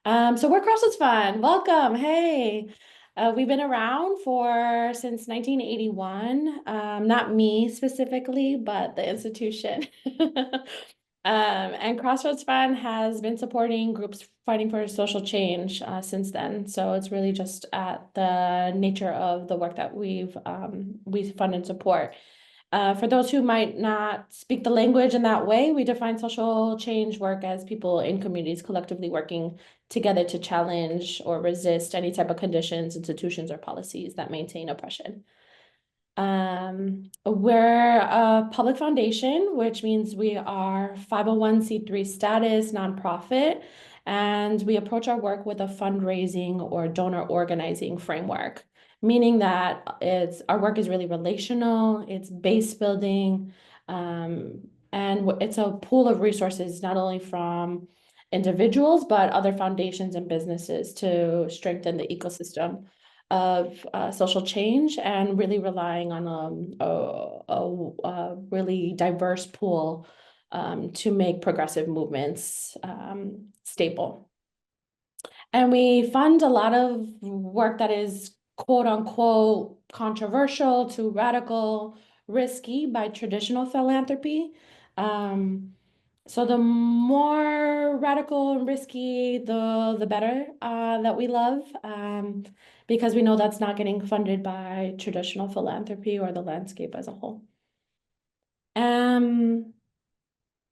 So we're Crossroads Fund. Welcome. Hey, we've been around for since 1981. Not me specifically, but the institution. And Crossroads Fund has been supporting groups fighting for social change since then. So it's really just at the nature of the work that we fund and support. For those who might not speak the language in that way, we define social change work as people in communities collectively working together to challenge or resist any type of conditions, institutions, or policies that maintain oppression. We're a public foundation, which means we are 501(c)(3) status, nonprofit, and we approach our work with a fundraising or donor organizing framework, meaning that our work is really relational, it's base building, and it's a pool of resources not only from individuals, but other foundations and businesses to strengthen the ecosystem of social change and really relying on a really diverse pool to make progressive movements stable. And we fund a lot of work that is quote unquote controversial to radical, risky by traditional philanthropy. Um, so the more radical and risky, the better that we love, because we know that's not getting funded by traditional philanthropy or the landscape as a whole. Um,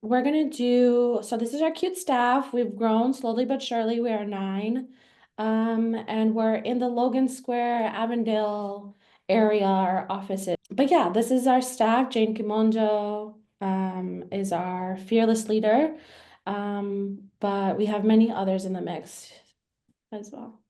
we're gonna do, so this is our cute staff. We've grown slowly but surely. We are 9. And we're in the Logan Square, Avondale area, our offices. But yeah, this is our staff. Jane Kimondo is our fearless leader. But we have many others in the mix as well.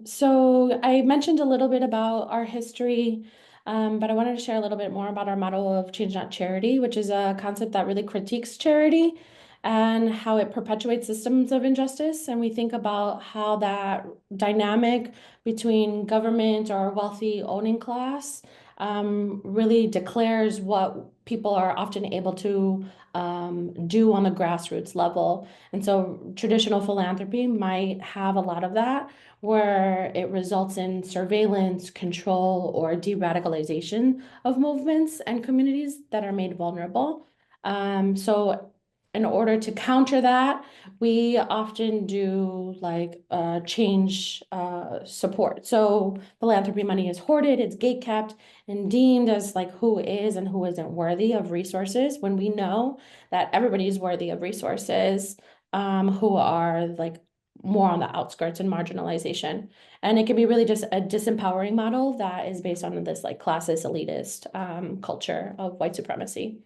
So I mentioned a little bit about our history, but I wanted to share a little bit more about our model of change, not charity, which is a concept that really critiques charity and how it perpetuates systems of injustice. And we think about how that dynamic between government or wealthy owning class really declares what people are often able to do on the grassroots level. And so traditional philanthropy might have a lot of that, where it results in surveillance, control, or de-radicalization of movements and communities that are made vulnerable. So in order to counter that, we often do like change support. So philanthropy money is hoarded, it's gatekept, and deemed as like who is and who isn't worthy of resources, when we know that everybody is worthy of resources, who are like more on the outskirts and marginalization. And it can be really just a disempowering model that is based on this like classist, elitist culture of white supremacy.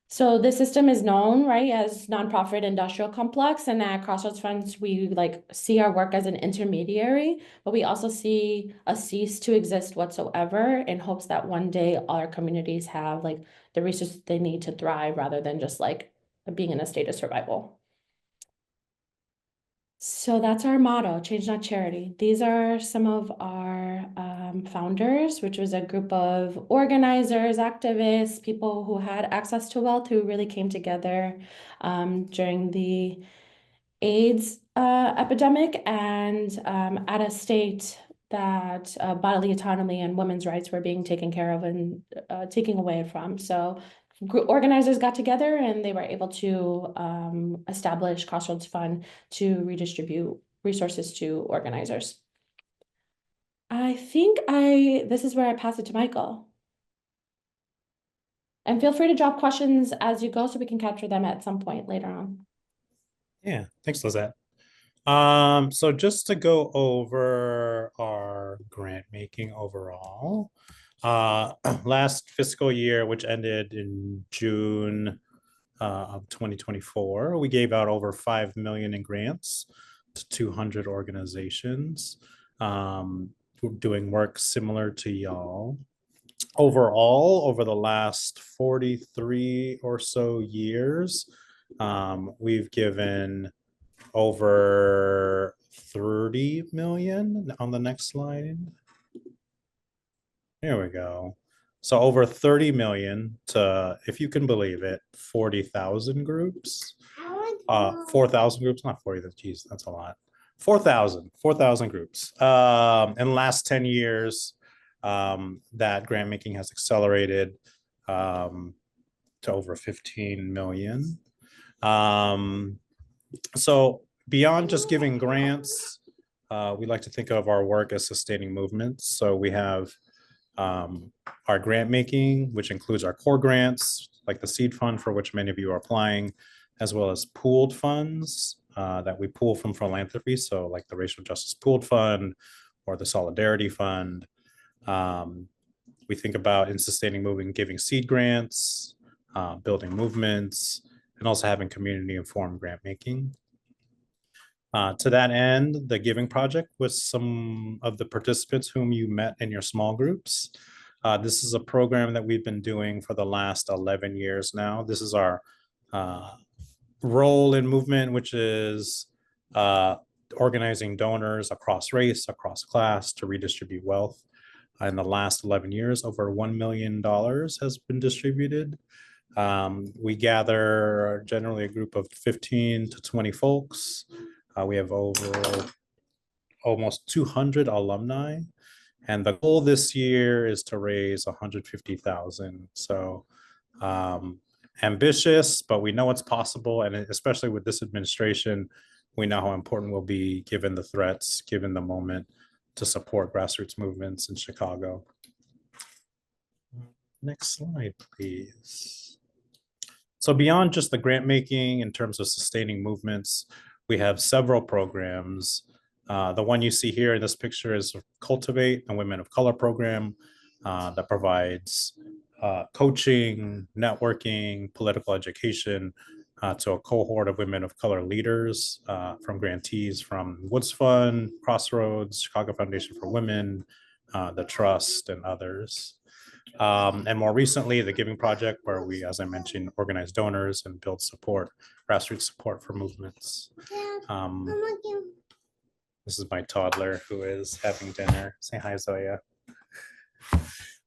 So this system is known, right, as nonprofit industrial complex. And at Crossroads Funds, we like see our work as an intermediary, but we also see a cease to exist whatsoever in hopes that one day our communities have like the resources they need to thrive rather than just like being in a state of survival. So that's our motto, change not charity. These are some of our founders, which was a group of organizers, activists, people who had access to wealth, who really came together during the AIDS epidemic and at a state that bodily autonomy and women's rights were being taken care of and taken away from. So organizers got together and they were able to establish Crossroads Fund to redistribute resources to organizers. I think this is where I pass it to Michael. And feel free to drop questions as you go so we can capture them at some point later on. Yeah, thanks, Lizette. So just to go over our grant making overall, last fiscal year, which ended in June of 2024, we gave out over 5 million in grants to 200 organizations, doing work similar to y'all. Overall, over the last 43 or so years, we've given over 30 million on the next slide. There we go. So over 30 million to, if you can believe it, 40,000 groups. 4,000 groups, not 40, geez, that's a lot. 4,000 groups. In the last 10 years, that grant making has accelerated to over 15 million. So beyond just giving grants, we like to think of our work as sustaining movements. So we have our grant making, which includes our core grants, like the seed fund for which many of you are applying, as well as pooled funds that we pool from philanthropy. So like the Racial Justice Pooled Fund or the Solidarity Fund. We think about in sustaining movement, giving seed grants, building movements, and also having community informed grant making. To that end, the Giving Project with some of the participants whom you met in your small groups. This is a program that we've been doing for the last 11 years now. This is our role in movement, which is organizing donors across race, across class to redistribute wealth. In the last 11 years, over $1 million has been distributed. We gather generally a group of 15 to 20 folks. We have over almost 200 alumni. And the goal this year is to raise 150,000. So ambitious, but we know it's possible. And especially with this administration, we know how important will be given the threats, given the moment, to support grassroots movements in Chicago. Next slide, please. So beyond just the grant making in terms of sustaining movements, we have several programs. The one you see here in this picture is Cultivate, a Women of Color program that provides coaching, networking, political education to a cohort of women of color leaders from grantees from Woods Fund, Crossroads, Chicago Foundation for Women, the Trust, and others. And more recently, the Giving Project, where we, as I mentioned, organize donors and build support, grassroots support for movements. This is my toddler who is having dinner. Say hi, Zoya.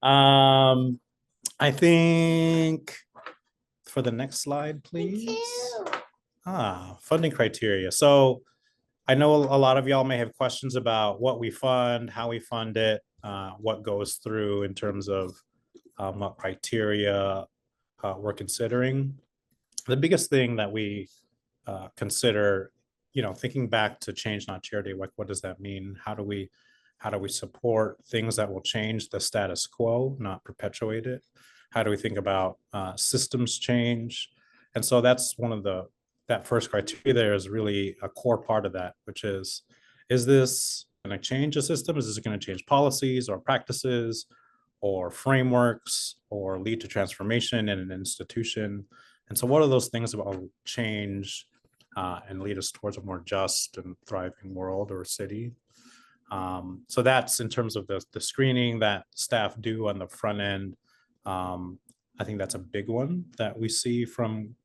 I think for the next slide, please. Funding criteria. So I know a lot of y'all may have questions about what we fund, how we fund it, what goes through in terms of what criteria we're considering. The biggest thing that we consider, thinking back to change, not charity, like what does that mean? How do we support things that will change the status quo, not perpetuate it? How do we think about systems change? And so that's one of that first criteria there is really a core part of that, which is this going to change a system? Is this going to change policies or practices or frameworks or lead to transformation in an institution? And so what are those things that will change and lead us towards a more just and thriving world or city? So that's in terms of the screening that staff do on the front end. I think that's a big one that we see from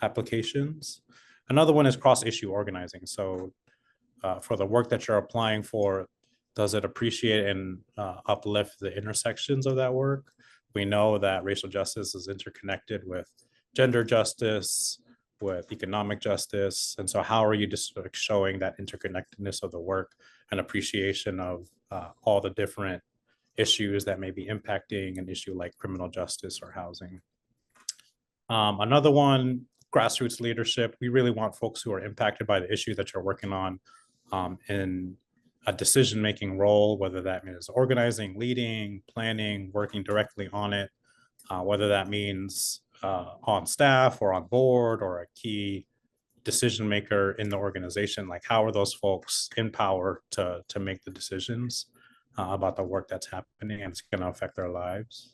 applications. Another one is cross-issue organizing. So for the work that you're applying for, does it appreciate and uplift the intersections of that work? We know that racial justice is interconnected with gender justice, with economic justice. And so how are you just showing that interconnectedness of the work and appreciation of all the different issues that may be impacting an issue like criminal justice or housing? Another one, grassroots leadership. We really want folks who are impacted by the issue that you're working on in a decision-making role, whether that means organizing, leading, planning, working directly on it, whether that means on staff or on board or a key decision maker in the organization. Like how are those folks in power to make the decisions about the work that's happening and it's going to affect their lives?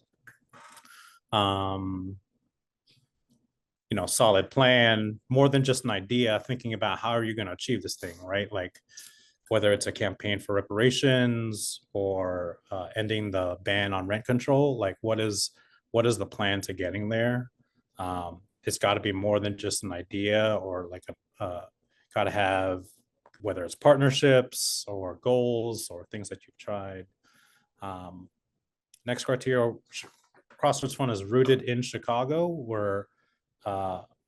Solid plan, more than just an idea, thinking about how are you going to achieve this thing, right? Like whether it's a campaign for reparations or ending the ban on rent control, like what is the plan to getting there? It's got to be more than just an idea or like got to have, whether it's partnerships or goals or things that you've tried. Next criteria Crossroads Fund is rooted in Chicago, where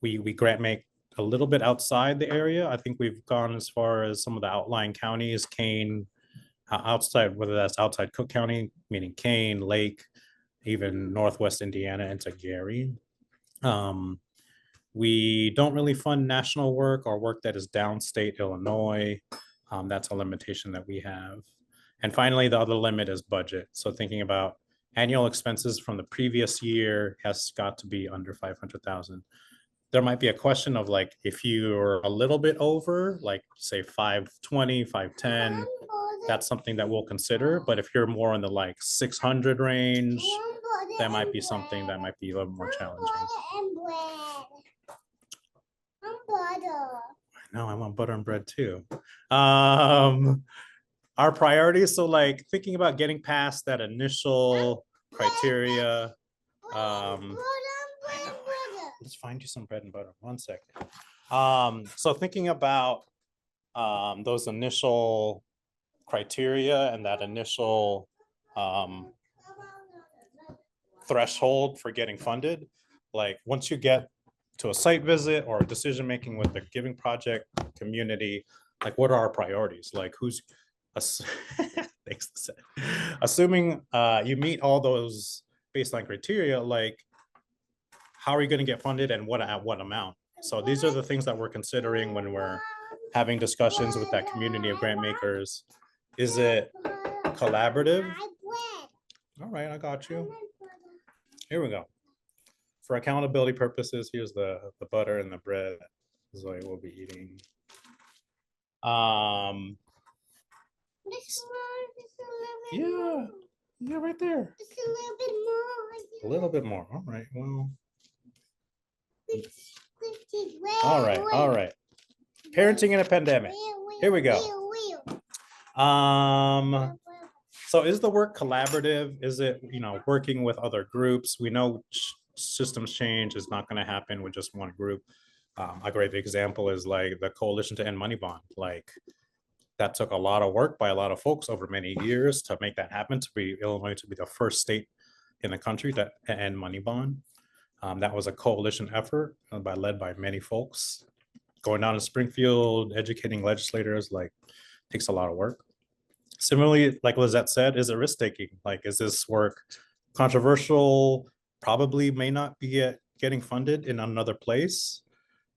we grant make a little bit outside the area. I think we've gone as far as some of the outlying counties, Kane, outside, whether that's outside Cook County, meaning Kane, Lake, even Northwest Indiana into Gary. Um, we don't really fund national work or work that is downstate Illinois. That's a limitation that we have. And finally, the other limit is budget. So thinking about annual expenses from the previous year has got to be under 500,000. There might be a question of like, if you're a little bit over, like say 520, 510, that's something that we'll consider. But if you're more in the like 600 range, that might be something that might be a little more challenging. No, I want butter and bread too. Our priorities, so like thinking about getting past that initial criteria. Let's find you some bread and butter. 1 second. So thinking about those initial criteria and that initial threshold for getting funded, like once you get to a site visit or decision making with the giving project community, like what are our priorities? Like who's thanks, assuming you meet all those baseline criteria, like how are you going to get funded and what at what amount? So these are the things that we're considering when we're having discussions with that community of grant makers. Is it collaborative? All right, I got you. Here we go. For accountability purposes, here's the butter and the bread. This is what we'll be eating. Yeah, yeah, right there. Just a little bit more. A little bit more. All right. Well. All All right. Parenting in a pandemic. Here we go. So is the work collaborative? Is it, working with other groups? We know systems change is not going to happen with just one group. A great example is like the Coalition to End Money Bond. Like that took a lot of work by a lot of folks over many years to make that happen, to be Illinois to be the first state in the country to end money bond. That was a coalition effort led by many folks. Going down to Springfield, educating legislators, like takes a lot of work. Similarly, like Lizette said, is it risk-taking? Like, is this work controversial? Probably may not be getting funded in another place.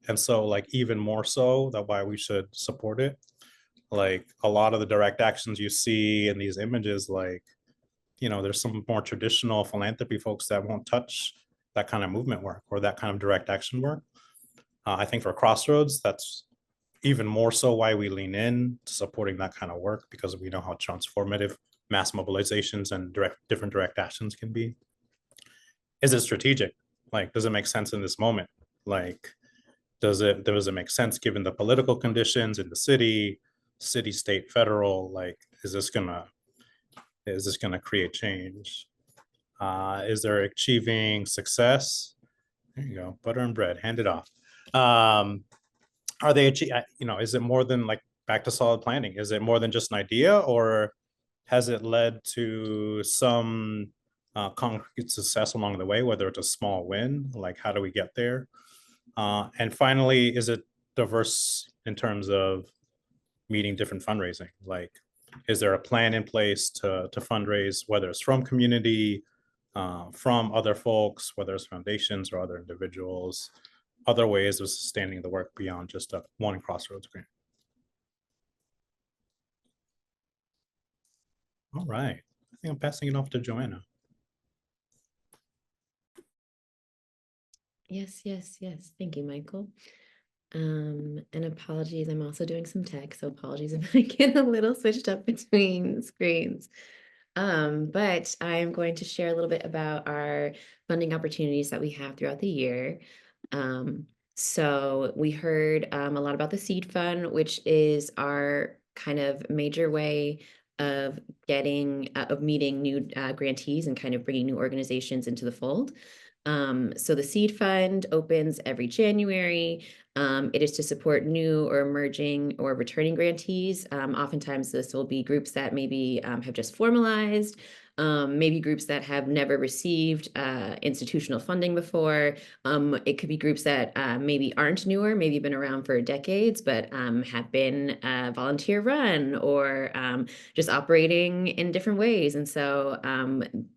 And so like even more so that why we should support it. Like a lot of the direct actions you see in these images, like, there's some more traditional philanthropy folks that won't touch that kind of movement work or that kind of direct action work. I think for Crossroads, that's even more so why we lean in to supporting that kind of work, because we know how transformative mass mobilizations and different direct actions can be. Is it strategic? Like, does it make sense in this moment? Like, does it make sense given the political conditions in the city, state, federal? Like, is this gonna create change? Is there achieving success? There you go, butter and bread, hand it off. Are they is it more than like back to solid planning? Is it more than just an idea, or has it led to some concrete success along the way, whether it's a small win? Like, how do we get there? And finally, is it diverse in terms of meeting different fundraising? Like, is there a plan in place to fundraise, whether it's from community, from other folks, whether it's foundations or other individuals, other ways of sustaining the work beyond just a one Crossroads grant? All right, I think I'm passing it off to Joanna. Yes. Thank you, Michael. And apologies, I'm also doing some tech, so apologies if I get a little switched up between screens. But I'm going to share a little bit about our funding opportunities that we have throughout the year. So we heard a lot about the seed fund, which is our kind of major way of meeting new grantees and kind of bringing new organizations into the fold. So the seed fund opens every January. It is to support new or emerging or returning grantees. Oftentimes this will be groups that maybe have just formalized, maybe groups that have never received institutional funding before. It could be groups that maybe aren't newer, maybe been around for decades, but have been volunteer run or just operating in different ways. And so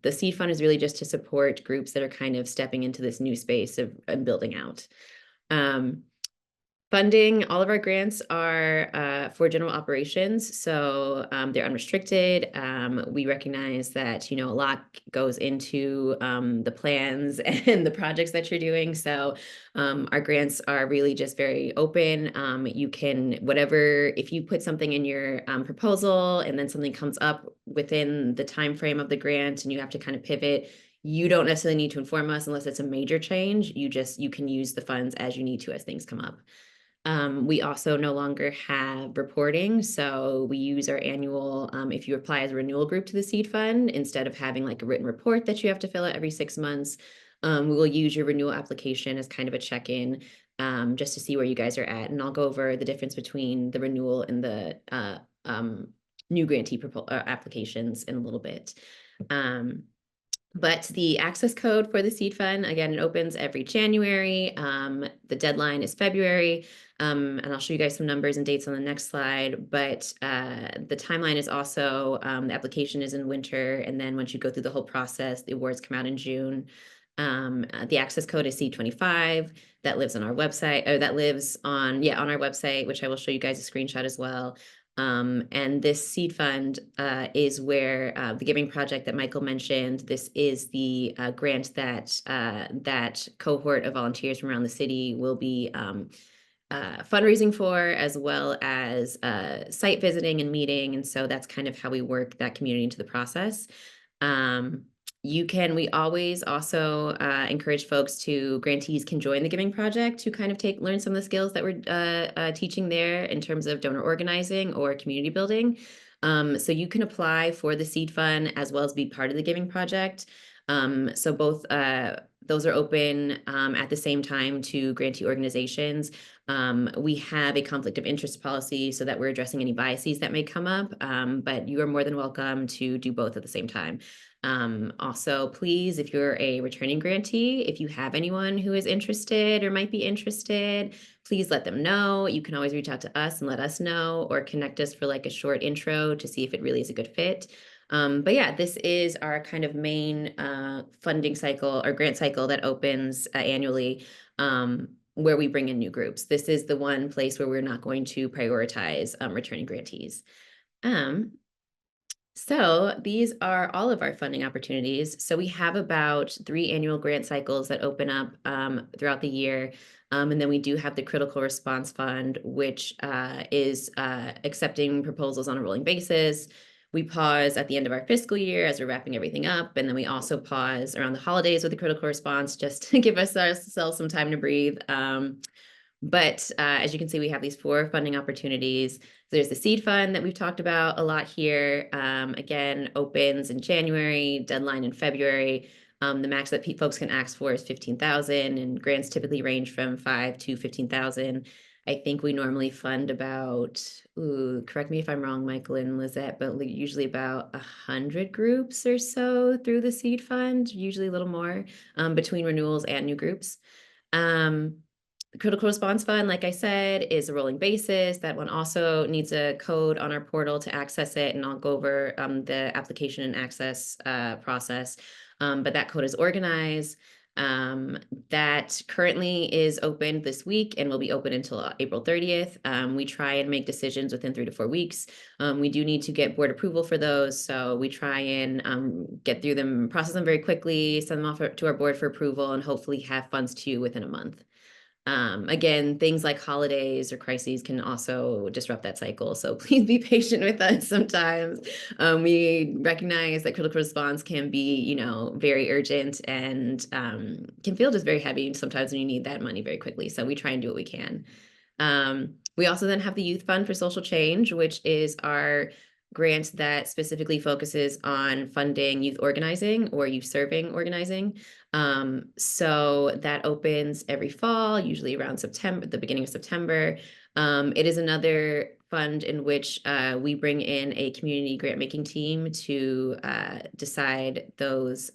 the seed fund is really just to support groups that are kind of stepping into this new space of building out. Funding, all of our grants are for general operations, so they're unrestricted. We recognize that, you know, a lot goes into the plans and the projects that you're doing. So our grants are really just very open. You can, whatever, if you put something in your proposal and then something comes up within the time frame of the grant and you have to kind of pivot, you don't necessarily need to inform us unless it's a major change. You can use the funds as you need to as things come up. We also no longer have reporting, so we use our annual, if you apply as a renewal group to the seed fund, instead of having like a written report that you have to fill out every 6 months, we will use your renewal application as kind of a check-in, just to see where you guys are at. And I'll go over the difference between the renewal and the new grantee applications in a little bit. But the access code for the seed fund, again, it opens every January. The deadline is February. And I'll show you guys some numbers and dates on the next slide. But the timeline is also, the application is in winter. And then once you go through the whole process, the awards come out in June. The access code is C25. That lives on our website, or that lives on our website, which I will show you guys a screenshot as well. And this seed fund is where the Giving Project that Michael mentioned, this is the grant that that cohort of volunteers from around the city will be fundraising for, as well as site visiting and meeting. And so that's kind of how we work that community into the process. We always also encourage folks grantees can join the Giving Project to kind of learn some of the skills that we're teaching there in terms of donor organizing or community building. So you can apply for the seed fund as well as be part of the Giving Project. So both those are open at the same time to grantee organizations. We have a conflict of interest policy so that we're addressing any biases that may come up, but you are more than welcome to do both at the same time. Also, please, if you're a returning grantee, if you have anyone who is interested or might be interested, please let them know. You can always reach out to us and let us know, or connect us for like a short intro to see if it really is a good fit. But yeah, this is our kind of main funding cycle or grant cycle that opens annually, where we bring in new groups. This is the one place where we're not going to prioritize returning grantees. So these are all of our funding opportunities. So we have about 3 annual grant cycles that open up throughout the year. And then we do have the Critical Response Fund, which is accepting proposals on a rolling basis. We pause at the end of our fiscal year as we're wrapping everything up. And then we also pause around the holidays with the critical response, just to give ourselves some time to breathe. But as you can see, we have these 4 funding opportunities. There's the seed fund that we've talked about a lot here. Again, opens in January, deadline in February. The max that folks can ask for is $15,000, and grants typically range from $5,000 to $15,000. I think we normally fund about, correct me if I'm wrong, Michael and Lizette, but usually about 100 groups or so through the seed fund, usually a little more, between renewals and new groups. The Critical Response Fund, like I said, is a rolling basis. That one also needs a code on our portal to access it, and I'll go over the application and access process. But that code is organized. That currently is open this week and will be open until April 30th. We try and make decisions within 3 to 4 weeks. We do need to get board approval for those, so we try and get through them, process them very quickly, send them off to our board for approval, and hopefully have funds to you within a month. Again, things like holidays or crises can also disrupt that cycle. So please be patient with us sometimes. We recognize that critical response can be, very urgent and can feel just very heavy sometimes when you need that money very quickly. So we try and do what we can. We also then have the Youth Fund for Social Change, which is our grant that specifically focuses on funding youth organizing or youth serving organizing. So that opens every fall, usually around September, the beginning of September. It is another fund in which we bring in a community grant making team to decide those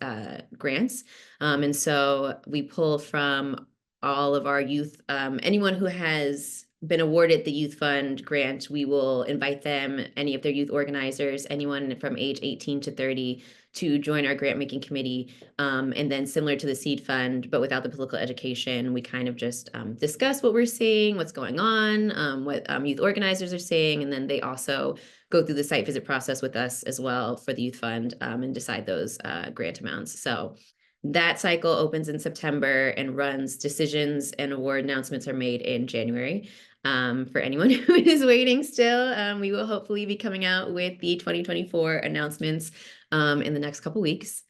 grants. And so we pull from all of our youth, anyone who has been awarded the youth fund grant, we will invite them, any of their youth organizers, anyone from age 18 to 30, to join our grant making committee. And then similar to the seed fund, but without the political education, we kind of just discuss what we're seeing, what's going on, what youth organizers are seeing, and then they also go through the site visit process with us as well for the youth fund and decide those grant amounts. So that cycle opens in September and runs. Decisions and award announcements are made in January. For anyone who is waiting still, we will hopefully be coming out with the 2024 announcements in the next couple weeks.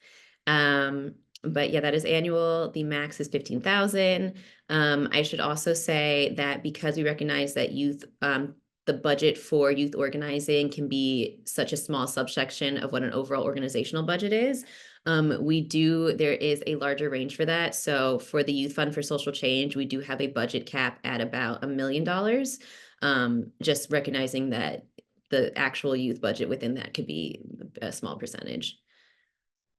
But yeah, that is annual. The max is 15,000. I should also say that because we recognize that youth, the budget for youth organizing can be such a small subsection of what an overall organizational budget is. There is a larger range for that. So for the Youth Fund for Social Change, we do have a budget cap at about $1 million. Just recognizing that the actual youth budget within that could be a small percentage.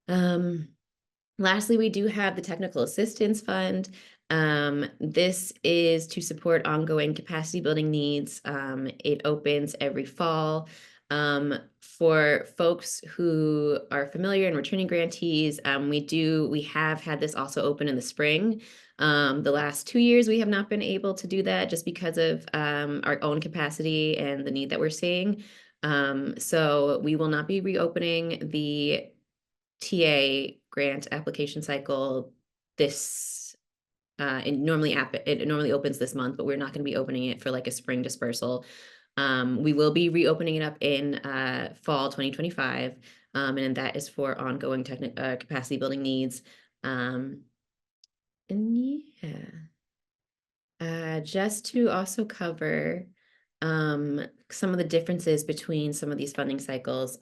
Lastly, we do have the Technical Assistance Fund. This is to support ongoing capacity building needs. It opens every fall. For folks who are familiar and returning grantees, we have had this also open in the spring. The last 2 years, we have not been able to do that just because of our own capacity and the need that we're seeing. So we will not be reopening the TA grant application cycle this it normally opens this month, but we're not going to be opening it for like a spring dispersal. We will be reopening it up in fall 2025, and that is for ongoing capacity building needs. And yeah, just to also cover some of the differences between some of these funding cycles.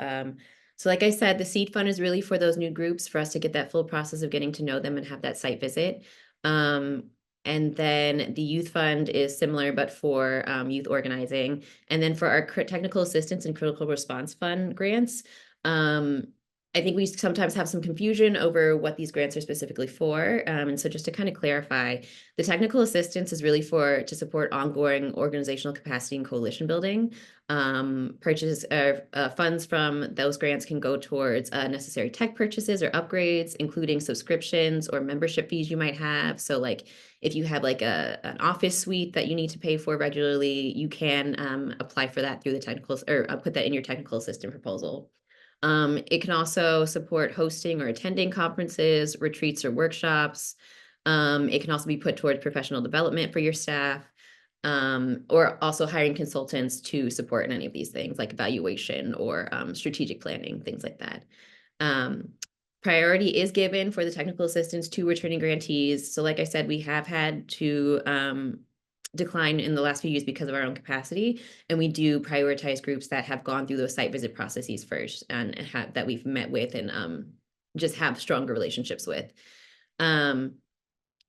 So like I said, the seed fund is really for those new groups, for us to get that full process of getting to know them and have that site visit. And then the youth fund is similar, but for youth organizing. And then for our technical assistance and critical response fund grants, I think we sometimes have some confusion over what these grants are specifically for. And so just to kind of clarify, the technical assistance is really to support ongoing organizational capacity and coalition building. Funds from those grants can go towards necessary tech purchases or upgrades, including subscriptions or membership fees you might have. So like if you have like an office suite that you need to pay for regularly, you can apply for that through the technical, or put that in your technical assistant proposal. It can also support hosting or attending conferences, retreats, or workshops. It can also be put towards professional development for your staff, or also hiring consultants to support in any of these things like evaluation or strategic planning, things like that. Priority is given for the technical assistance to returning grantees. So like I said, we have had to decline in the last few years because of our own capacity, and we do prioritize groups that have gone through those site visit processes first and that we've met with and just have stronger relationships with.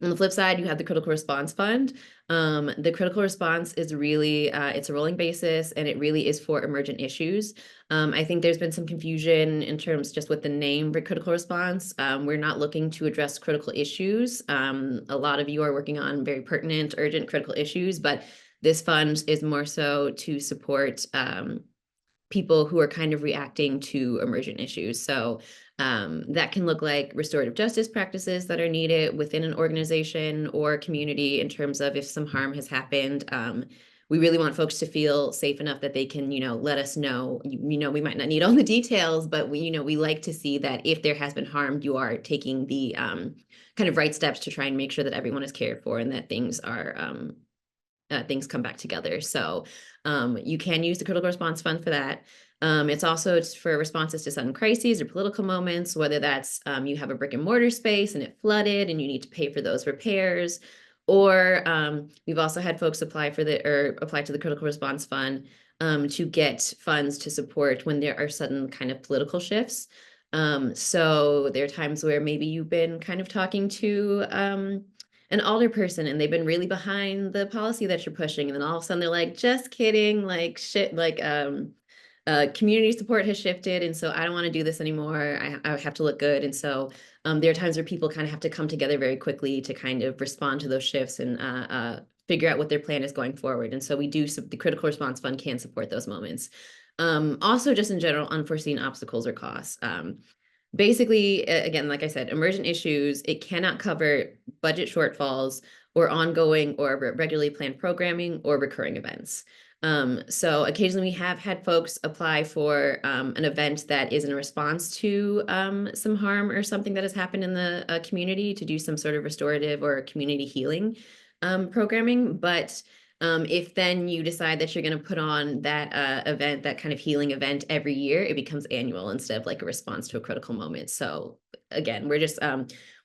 On the flip side, you have the critical response fund. The critical response is really, it's a rolling basis, and it really is for emergent issues. I think there's been some confusion in terms just with the name for critical response. We're not looking to address critical issues. A lot of you are working on very pertinent, urgent critical issues, but this fund is more so to support people who are kind of reacting to emergent issues. So that can look like restorative justice practices that are needed within an organization or community in terms of if some harm has happened. We really want folks to feel safe enough that they can, let us know. We might not need all the details, but we like to see that if there has been harm, you are taking the kind of right steps to try and make sure that everyone is cared for and that things come back together. So you can use the critical response fund for that. It's also for responses to sudden crises or political moments, whether that's you have a brick and mortar space and it flooded and you need to pay for those repairs. Or we've also had folks apply to the critical response fund to get funds to support when there are sudden kind of political shifts. So there are times where maybe you've been kind of talking to an alderperson and they've been really behind the policy that you're pushing, and then all of a sudden they're like, just kidding, like shit, like community support has shifted, and so I don't want to do this anymore. I have to look good. And so there are times where people kind of have to come together very quickly to kind of respond to those shifts and figure out what their plan is going forward. And so we do, the Critical Response Fund can support those moments. Also, just in general, unforeseen obstacles or costs. Basically, again, like I said, emergent issues, it cannot cover budget shortfalls or ongoing or regularly planned programming or recurring events. So occasionally we have had folks apply for an event that is in response to some harm or something that has happened in the community, to do some sort of restorative or community healing programming. But if then you decide that you're going to put on that event, that kind of healing event every year, it becomes annual instead of like a response to a critical moment. So again, we're just,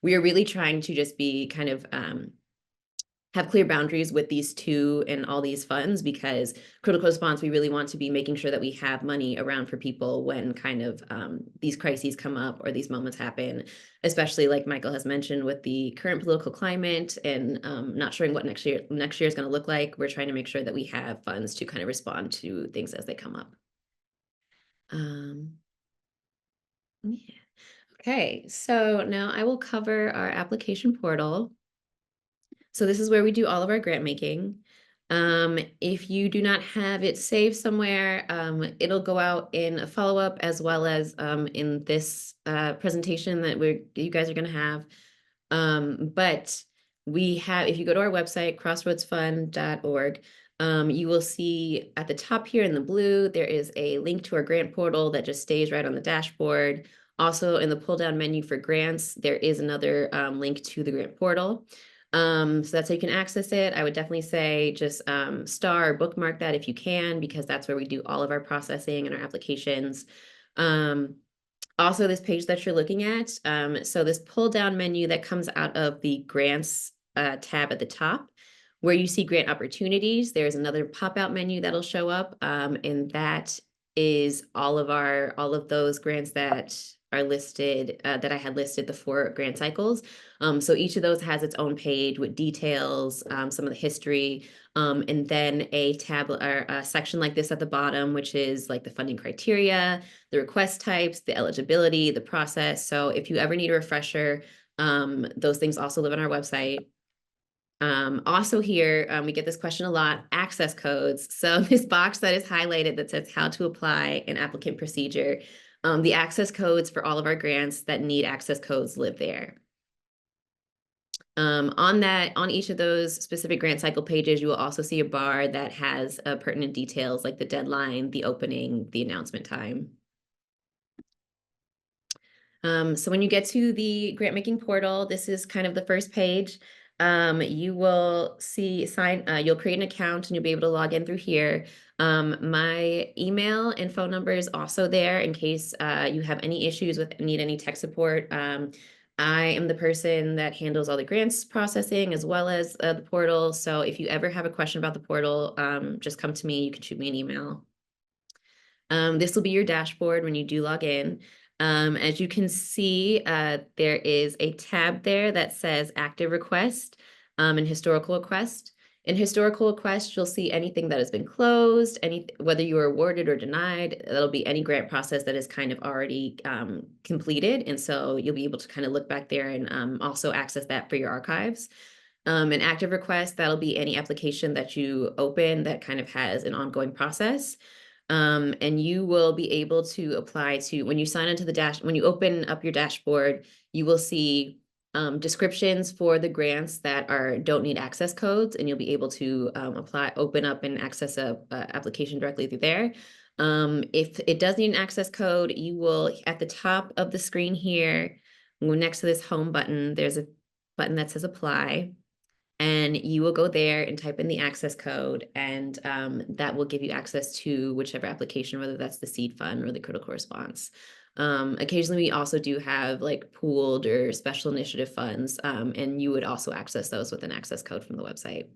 we are really trying to just be kind of have clear boundaries with these two and all these funds, because critical response, we really want to be making sure that we have money around for people when kind of these crises come up or these moments happen, especially like Michael has mentioned with the current political climate and not sure what next year is going to look like. We're trying to make sure that we have funds to kind of respond to things as they come up. Yeah. Okay, so now I will cover our application portal. So this is where we do all of our grant making. If you do not have it saved somewhere, it'll go out in a follow-up as well as in this presentation that you guys are going to have. But we have, if you go to our website, crossroadsfund.org, you will see at the top here in the blue, there is a link to our grant portal that just stays right on the dashboard. Also in the pull down menu for grants, there is another link to the grant portal. So that's how you can access it. I would definitely say just star or bookmark that if you can, because that's where we do all of our processing and our applications. Also, this page that you're looking at, so this pull down menu that comes out of the grants tab at the top, where you see grant opportunities, there's another pop-out menu that'll show up, and that is all of those grants that are listed, that I had listed, the 4 grant cycles. So each of those has its own page with details, some of the history, and then a tab or a section like this at the bottom, which is like the funding criteria, the request types, the eligibility, the process. So if you ever need a refresher, those things also live on our website. Also here, we get this question a lot, access codes. So this box that is highlighted that says how to apply an applicant procedure, the access codes for all of our grants that need access codes live there. On each of those specific grant cycle pages, you will also see a bar that has pertinent details like the deadline, the opening, the announcement time. So when you get to the grant making portal, this is kind of the first page. You will see you'll create an account and you'll be able to log in through here. My email and phone number is also there in case you have any issues need any tech support. I am the person that handles all the grants processing as well as the portal. So if you ever have a question about the portal, just come to me. You can shoot me an email. This will be your dashboard when you do log in. As you can see, there is a tab there that says active request and historical request. In historical request, you'll see anything that has been closed, whether you were awarded or denied. That'll be any grant process that is kind of already completed. And so you'll be able to kind of look back there and also access that for your archives. An active request, that'll be any application that you open that kind of has an ongoing process. And you will be able to apply to, when you sign into when you open up your dashboard, you will see descriptions for the grants that don't need access codes, and you'll be able to open up and access a application directly through there. If it does need an access code, you will, at the top of the screen here, next to this home button, there's a button that says apply. And you will go there and type in the access code, and that will give you access to whichever application, whether that's the seed fund or the critical response. Occasionally, we also do have like pooled or special initiative funds, and you would also access those with an access code from the website.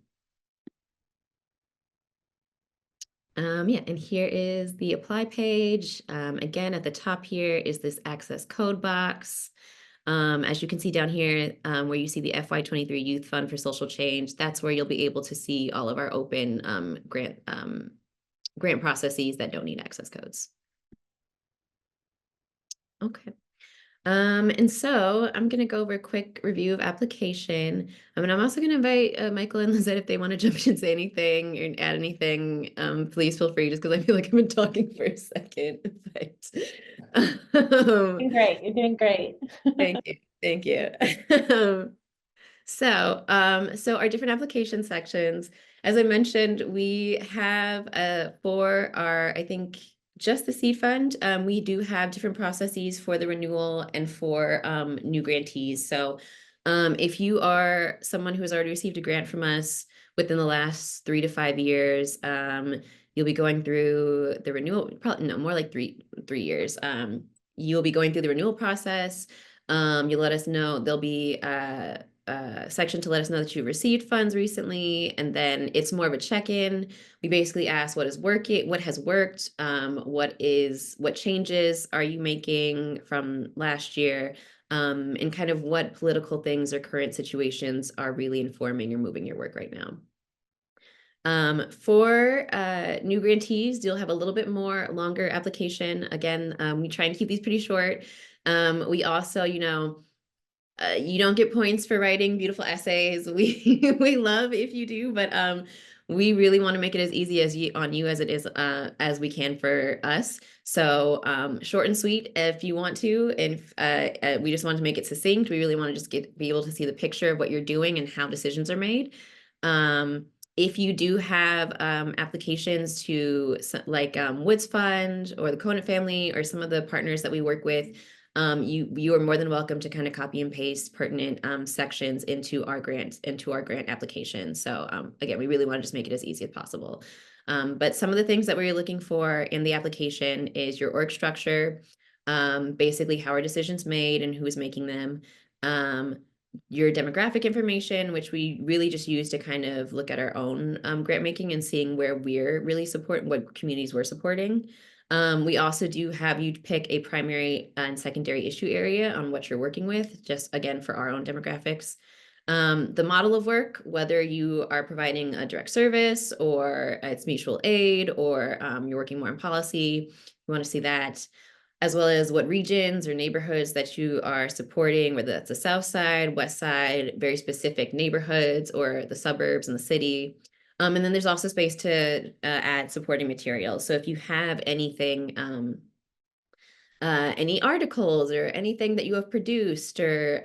Yeah, and here is the apply page. Again, at the top here is this access code box. As you can see down here, where you see the FY23 Youth Fund for Social Change, that's where you'll be able to see all of our open grant processes that don't need access codes. Okay. And so I'm going to go over a quick review of application. And I'm also going to invite Michael and Lizette if they want to jump in and say anything or add anything. Please feel free, just because I feel like I've been talking for a second. You're doing great. You're doing great. Thank you. Thank you. So our different application sections, as I mentioned, we have for our, I think, just the seed fund, we do have different processes for the renewal and for new grantees. So if you are someone who has already received a grant from us within the last 3 to 5 years, you'll be going through the renewal, probably no, more like three years. You'll be going through the renewal process. You'll let us know, there'll be section to let us know that you received funds recently, and then it's more of a check-in. We basically ask what is working, what has worked, what changes are you making from last year, and kind of what political things or current situations are really informing or moving your work right now. For new grantees, you'll have a little bit more longer application. Again, we try and keep these pretty short. We also, you don't get points for writing beautiful essays. We love if you do, but we really want to make it as easy on you as it is as we can for us. So short and sweet if you want to, and we just want to make it succinct. We really want to just be able to see the picture of what you're doing and how decisions are made. If you do have applications to like Woods Fund or the Conant family or some of the partners that we work with, you are more than welcome to kind of copy and paste pertinent sections into our grant application. So again, we really want to just make it as easy as possible. But some of the things that we're looking for in the application is your org structure, basically how are decisions made and who is making them, your demographic information, which we really just use to kind of look at our own grant making and seeing where we're really supporting, what communities we're supporting. We also do have you pick a primary and secondary issue area on what you're working with, just again for our own demographics. The model of work, whether you are providing a direct service or it's mutual aid or you're working more in policy, you want to see that, as well as what regions or neighborhoods that you are supporting, whether that's the South Side, West Side, very specific neighborhoods, or the suburbs and the city. And then there's also space to add supporting materials. So if you have anything, any articles or anything that you have produced, or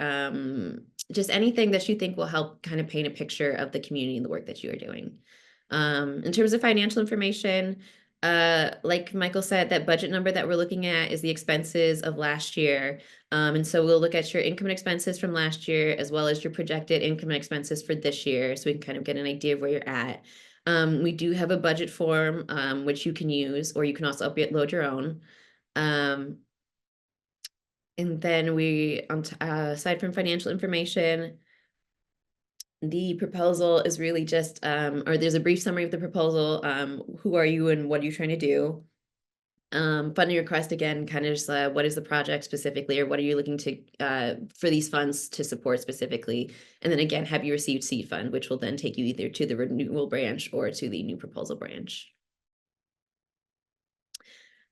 just anything that you think will help kind of paint a picture of the community and the work that you are doing. In terms of financial information, like Michael said, that budget number that we're looking at is the expenses of last year. And so we'll look at your income and expenses from last year, as well as your projected income and expenses for this year, so we can kind of get an idea of where you're at. We do have a budget form, which you can use, or you can also upload your own. And then aside from financial information, the proposal is really just, or there's a brief summary of the proposal. Who are you and what are you trying to do? Funding request, again, kind of just what is the project specifically, or what are you looking to for these funds to support specifically? And then again, have you received seed fund, which will then take you either to the renewal branch or to the new proposal branch.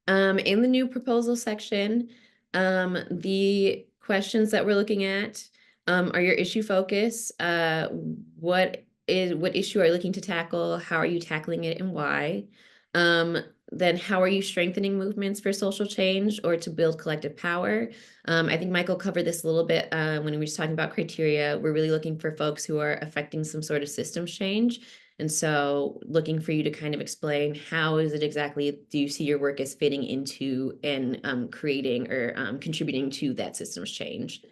In the new proposal section, the questions that we're looking at are your issue focus. What issue are you looking to tackle? How are you tackling it and why? Then how are you strengthening movements for social change or to build collective power? I think Michael covered this a little bit when he was talking about criteria. We're really looking for folks who are affecting some sort of systems change. And so looking for you to kind of explain how is it exactly, do you see your work as fitting into and creating or contributing to that systems change?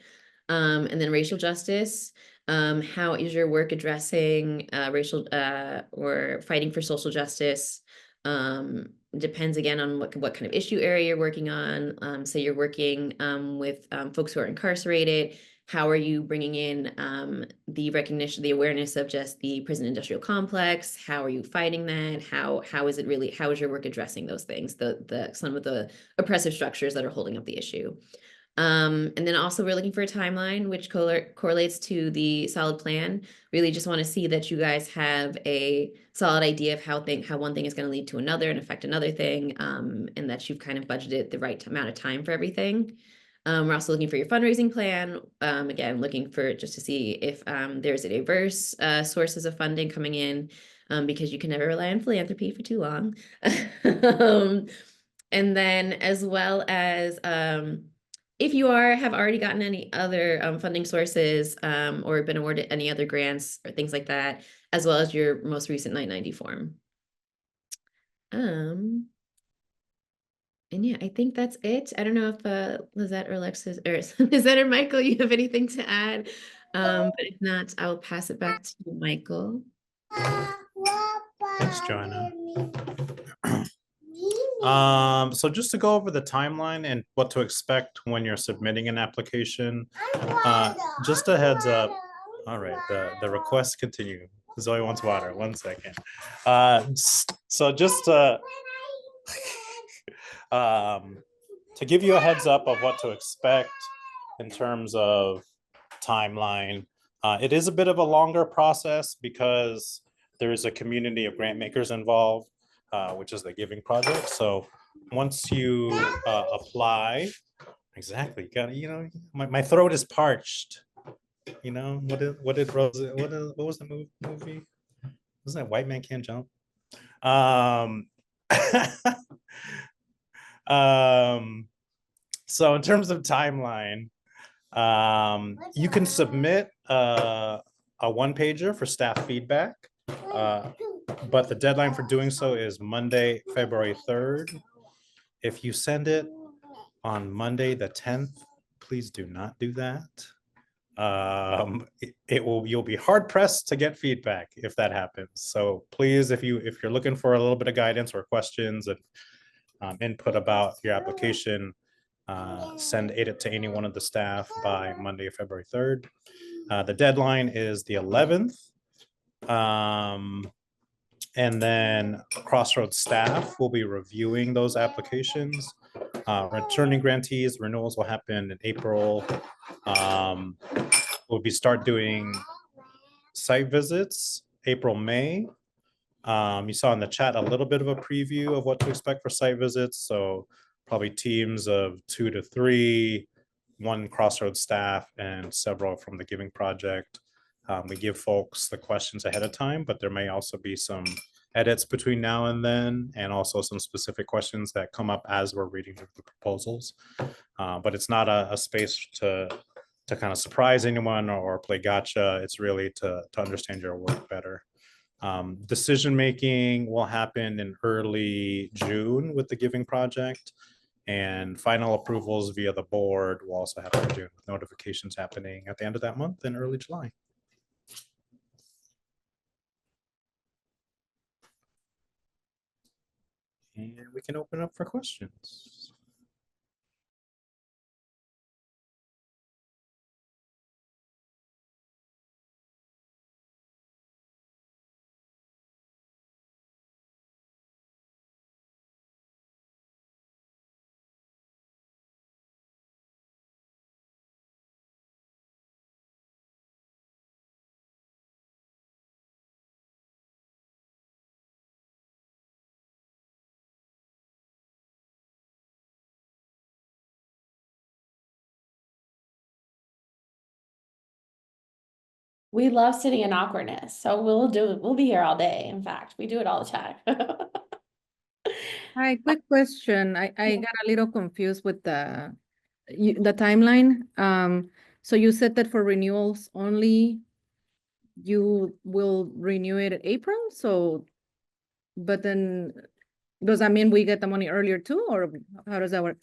And then racial justice. How is your work addressing racial or fighting for social justice? Depends again on what kind of issue area you're working on. So you're working with folks who are incarcerated. how are you bringing in the recognition, the awareness of just the prison industrial complex? How are you fighting that? How is it really, how is your work addressing those things, some of the oppressive structures that are holding up the issue? And then also we're looking for a timeline which correlates to the solid plan. Really just want to see that you guys have a solid idea of how one thing is going to lead to another and affect another thing, and that you've kind of budgeted the right amount of time for everything. We're also looking for your fundraising plan. Again, looking for just to see if there's a diverse sources of funding coming in, because you can never rely on philanthropy for too long. And then as well as if you have already gotten any other funding sources, or been awarded any other grants or things like that, as well as your most recent 990 form. And yeah, I think that's it. I don't know if Lizette or Alexis or Lizette or Michael, you have anything to add. But if not, I'll pass it back to Michael. Thanks, Joanna. So just to go over the timeline and what to expect when you're submitting an application, just a heads up. All right, the requests continue. Zoe wants water. 1 second. So just to give you a heads up of what to expect in terms of timeline, it is a bit of a longer process because there is a community of grant makers involved, which is the Giving Project. So once you apply, exactly, my throat is parched. What was the movie? Wasn't that White Man Can't Jump? So in terms of timeline, you can submit a one-pager for staff feedback, but the deadline for doing so is Monday, February 3rd. If you send it on Monday, the 10th, please do not do that. You'll be hard pressed to get feedback if that happens. So please, if you're looking for a little bit of guidance or questions and input about your application, send it to any one of the staff by Monday, February 3rd. The deadline is the 11th. And then Crossroads staff will be reviewing those applications. Returning grantees, renewals will happen in April. We'll start doing site visits April, May. You saw in the chat a little bit of a preview of what to expect for site visits. So probably teams of 2 to 3, 1 Crossroads staff, and several from the Giving Project. We give folks the questions ahead of time, but there may also be some edits between now and then, and also some specific questions that come up as we're reading through the proposals. But it's not a space to kind of surprise anyone or play gotcha. It's really to understand your work better. Decision-making will happen in early June with the Giving Project, and final approvals via the board will also happen in June, with notifications happening at the end of that month in early July. And we can open up for questions. We love sitting in awkwardness, so we'll be here all day. In fact, we do it all the time. Hi, quick question. I got a little confused with the timeline. So you said that for renewals only, you will renew it in April. So, but then does that mean we get the money earlier too, or how does that work?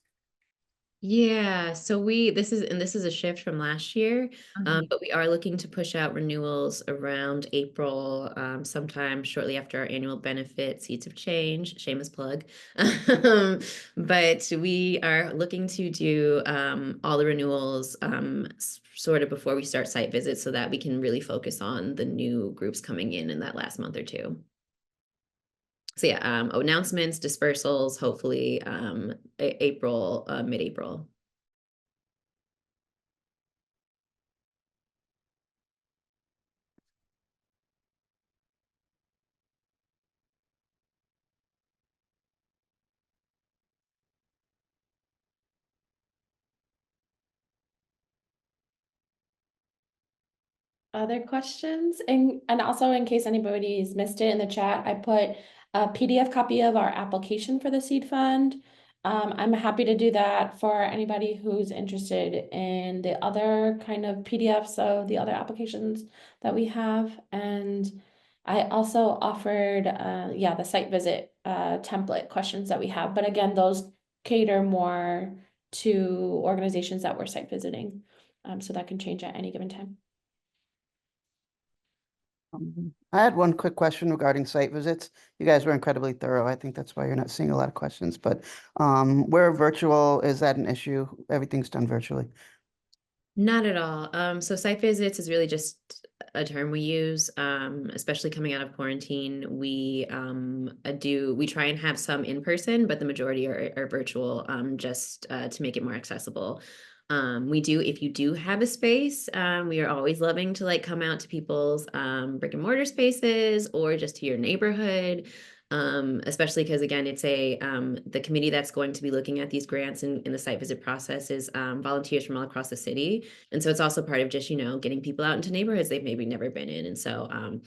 Yeah, so this is a shift from last year, but we are looking to push out renewals around April, sometime shortly after our annual benefit Seeds of Change, shameless plug. But we are looking to do all the renewals sort of before we start site visits so that we can really focus on the new groups coming in that last month or two. So yeah, announcements, dispersals, hopefully April, mid-April. Other questions? And also in case anybody's missed it in the chat, I put a PDF copy of our application for the seed fund. I'm happy to do that for anybody who's interested in the other kind of PDFs of the other applications that we have. And I also offered, the site visit template questions that we have. But again, those cater more to organizations that we're site visiting. So that can change at any given time. I had one quick question regarding site visits. You guys were incredibly thorough. I think that's why you're not seeing a lot of questions, but where virtual, is that an issue? Everything's done virtually. Not at all. So site visits is really just a term we use, especially coming out of quarantine. We try and have some in person, but the majority are virtual, just to make it more accessible. If you do have a space, we are always loving to like come out to people's brick and mortar spaces or just to your neighborhood. Especially because again, it's the committee that's going to be looking at these grants in the site visit process is volunteers from all across the city. And so it's also part of just, getting people out into neighborhoods they've maybe never been in. And so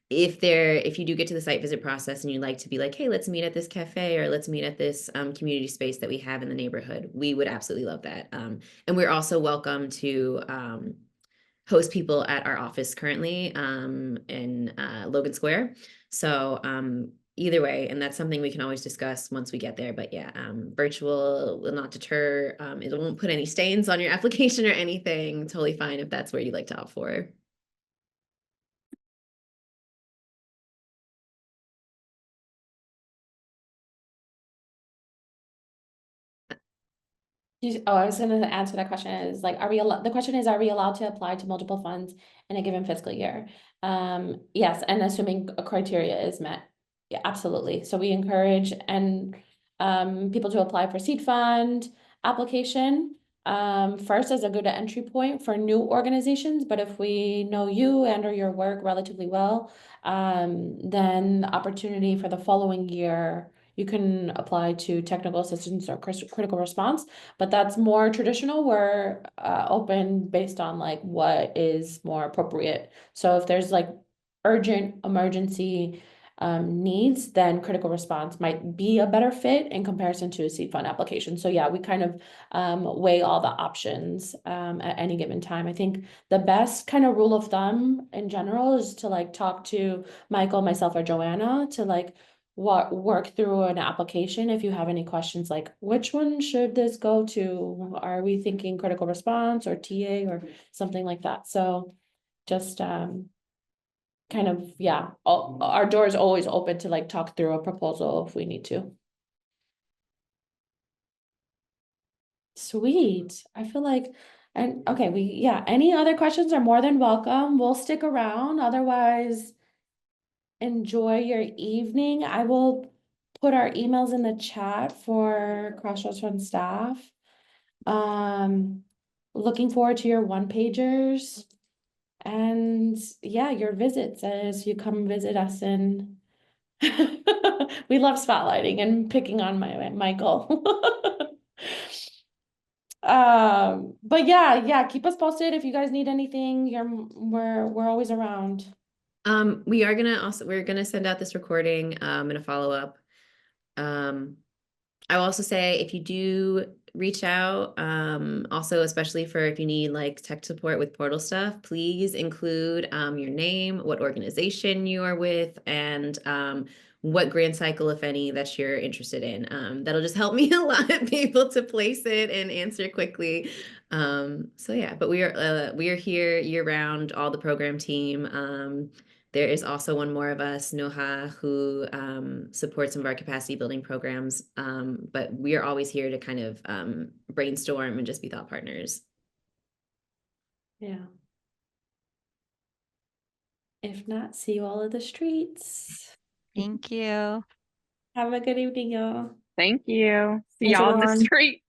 if you do get to the site visit process and you'd like to be like, hey, let's meet at this cafe or let's meet at this community space that we have in the neighborhood, we would absolutely love that. And we're also welcome to host people at our office currently in Logan Square. So either way, and that's something we can always discuss once we get there. But yeah, virtual will not deter. It won't put any stains on your application or anything. Totally fine if that's where you'd like to opt for. I was gonna answer that question is like, the question is, are we allowed to apply to multiple funds in a given fiscal year? Yes, and assuming a criteria is met. Yeah, absolutely. So we encourage people to apply for seed fund application. First as a good entry point for new organizations, but if we know you and or your work relatively well, then the opportunity for the following year, you can apply to technical assistance or critical response, but that's more traditional. We're open based on like what is more appropriate. So if there's like urgent emergency needs, then critical response might be a better fit in comparison to a seed fund application. So yeah, we kind of weigh all the options at any given time. I think the best kind of rule of thumb in general is to like talk to Michael, myself, or Joanna to like work through an application if you have any questions like which one should this go to? Are we thinking critical response or TA or something like that? So just kind of, yeah, our door is always open to like talk through a proposal if we need to. Sweet. I feel like, and okay, any other questions are more than welcome. We'll stick around. Otherwise, enjoy your evening. I will put our emails in the chat for Crossroads Fund staff. Looking forward to your one-pagers. And yeah, your visits as you come visit us and we love spotlighting and picking on Michael. But yeah, keep us posted if you guys need anything. We're always around. We're gonna send out this recording in a follow-up. I will also say if you do reach out, also especially for if you need like tech support with portal stuff, please include your name, what organization you are with, and what grant cycle, if any, that you're interested in. That'll just help me a lot be able to place it and answer quickly. So yeah, but we are here year round, all the program team. There is also one more of us, Noha, who supports some of our capacity building programs. But we are always here to kind of brainstorm and just be thought partners. Yeah. If not, see you all in the streets. Thank you. Have a good evening, y'all. Thank you. See Thanks, y'all in the everyone. street.